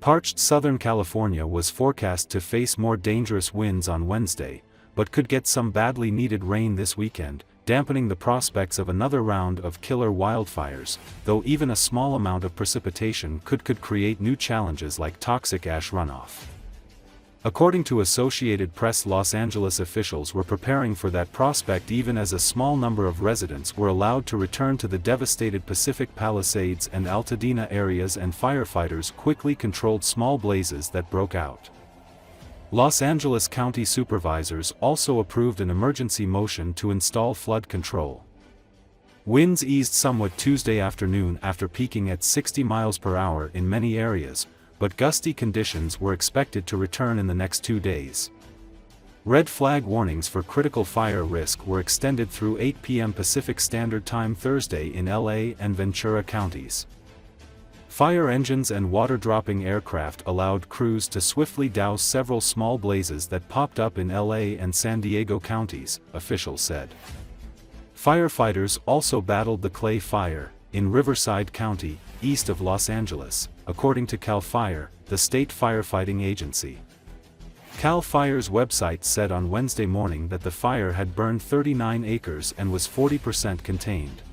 Parched Southern California was forecast to face more dangerous winds on Wednesday, but could get some badly needed rain this weekend, dampening the prospects of another round of killer wildfires, though even a small amount of precipitation could create new challenges like toxic ash runoff. According to Associated Press, Los Angeles officials were preparing for that prospect even as a small number of residents were allowed to return to the devastated Pacific Palisades and Altadena areas, and firefighters quickly controlled small blazes that broke out. Los Angeles County supervisors also approved an emergency motion to install flood control. Winds eased somewhat Tuesday afternoon after peaking at 60 miles per hour in many areas, but gusty conditions were expected to return in the next 2 days. Red flag warnings for critical fire risk were extended through 8 p.m. Pacific Standard Time Thursday in LA and Ventura counties. Fire engines and water-dropping aircraft allowed crews to swiftly douse several small blazes that popped up in LA and San Diego counties, officials said. Firefighters also battled the clay fire in Riverside County, east of Los Angeles, according to CAL FIRE, the state firefighting agency. CAL FIRE's website said on Wednesday morning that the fire had burned 39 acres and was 40% contained.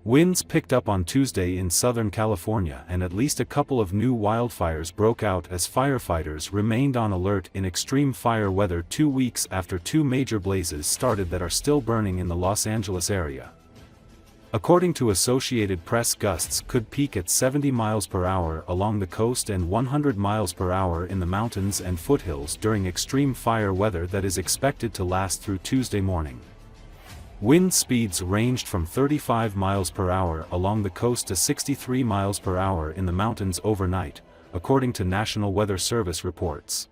Winds picked up on Tuesday in Southern California, and at least a couple of new wildfires broke out as firefighters remained on alert in extreme fire weather 2 weeks after 2 major blazes started that are still burning in the Los Angeles area. According to Associated Press, gusts could peak at 70 miles per hour along the coast and 100 miles per hour in the mountains and foothills during extreme fire weather that is expected to last through Tuesday morning. Wind speeds ranged from 35 miles per hour along the coast to 63 miles per hour in the mountains overnight, according to National Weather Service reports.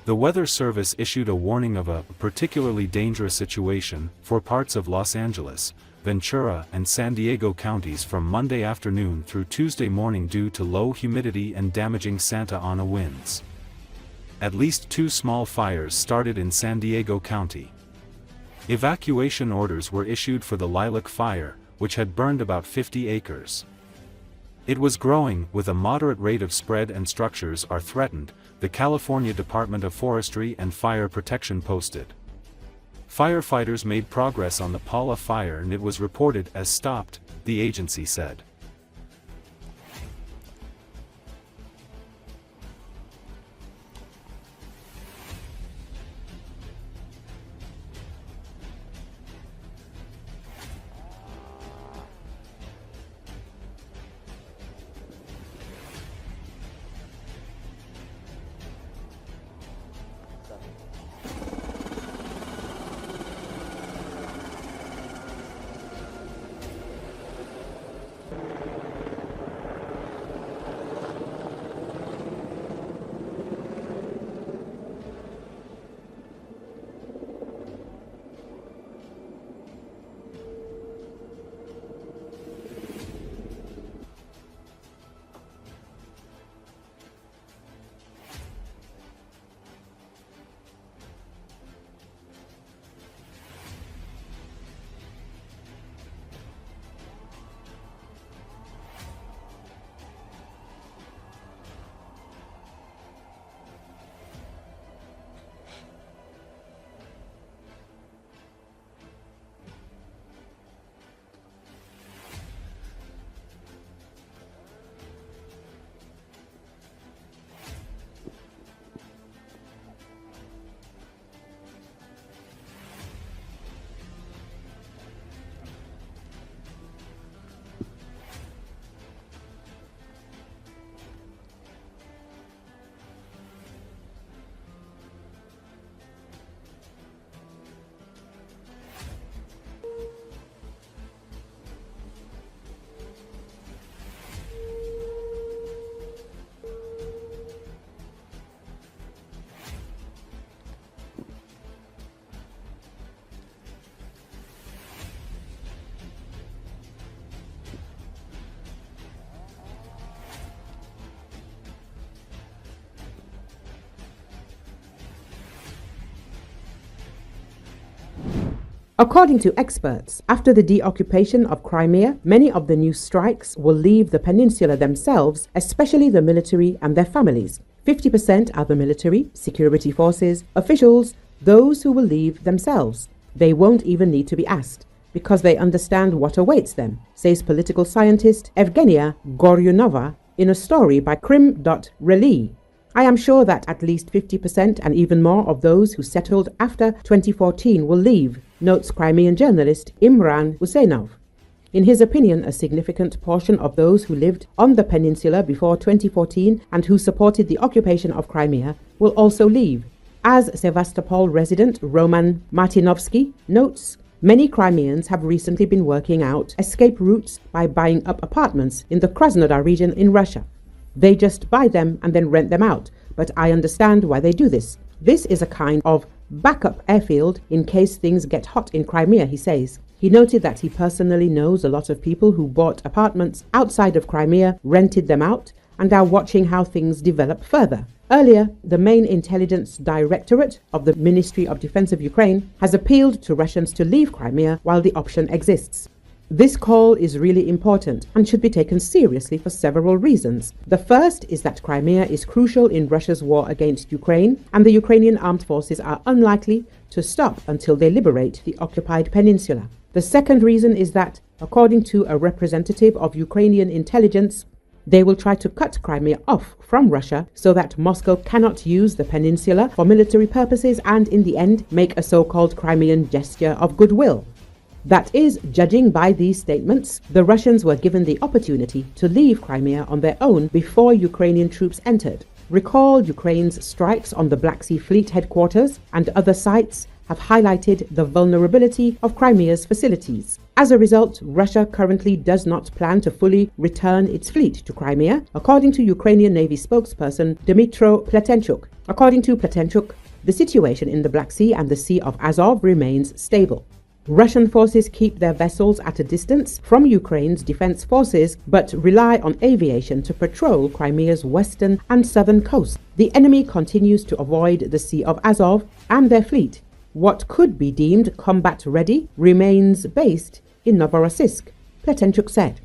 The Weather Service issued a warning of a particularly dangerous situation for parts of Los Angeles, Ventura, and San Diego counties from Monday afternoon through Tuesday morning due to low humidity and damaging Santa Ana winds. At least 2 small fires started in San Diego County. Evacuation orders were issued for the Lilac Fire, which had burned about 50 acres. It was growing, with a moderate rate of spread, and structures are threatened, the California Department of Forestry and Fire Protection posted. Firefighters made progress on the Paula fire and it was reported as stopped, the agency said. According to experts, after the deoccupation of Crimea, many of the new strikes will leave the peninsula themselves, especially the military and their families. 50% are the military, security forces, officials, those who will leave themselves. They won't even need to be asked, because they understand what awaits them, says political scientist Evgenia Goryunova in a story by Krim.Reli. I am sure that at least 50% and even more of those who settled after 2014 will leave, notes Crimean journalist Imran Husseinov. In his opinion, a significant portion of those who lived on the peninsula before 2014 and who supported the occupation of Crimea will also leave. As Sevastopol resident Roman Martinovsky notes, many Crimeans have recently been working out escape routes by buying up apartments in the Krasnodar region in Russia. They just buy them and then rent them out, but I understand why they do this. This is a kind of backup airfield in case things get hot in Crimea, he says. He noted that he personally knows a lot of people who bought apartments outside of Crimea, rented them out, and are watching how things develop further. Earlier, the main intelligence directorate of the Ministry of Defense of Ukraine has appealed to Russians to leave Crimea while the option exists. This call is really important and should be taken seriously for several reasons. The first is that Crimea is crucial in Russia's war against Ukraine, and the Ukrainian armed forces are unlikely to stop until they liberate the occupied peninsula. The second reason is that, according to a representative of Ukrainian intelligence, they will try to cut Crimea off from Russia so that Moscow cannot use the peninsula for military purposes and, in the end, make a so-called Crimean gesture of goodwill. That is, judging by these statements, the Russians were given the opportunity to leave Crimea on their own before Ukrainian troops entered. Recall Ukraine's strikes on the Black Sea Fleet headquarters and other sites have highlighted the vulnerability of Crimea's facilities. As a result, Russia currently does not plan to fully return its fleet to Crimea, according to Ukrainian Navy spokesperson Dmytro Pletenchuk. According to Pletenchuk, the situation in the Black Sea and the Sea of Azov remains stable. Russian forces keep their vessels at a distance from Ukraine's defense forces, but rely on aviation to patrol Crimea's western and southern coast. The enemy continues to avoid the Sea of Azov and their fleet. What could be deemed combat ready remains based in Novorossiysk, Pletenchuk said.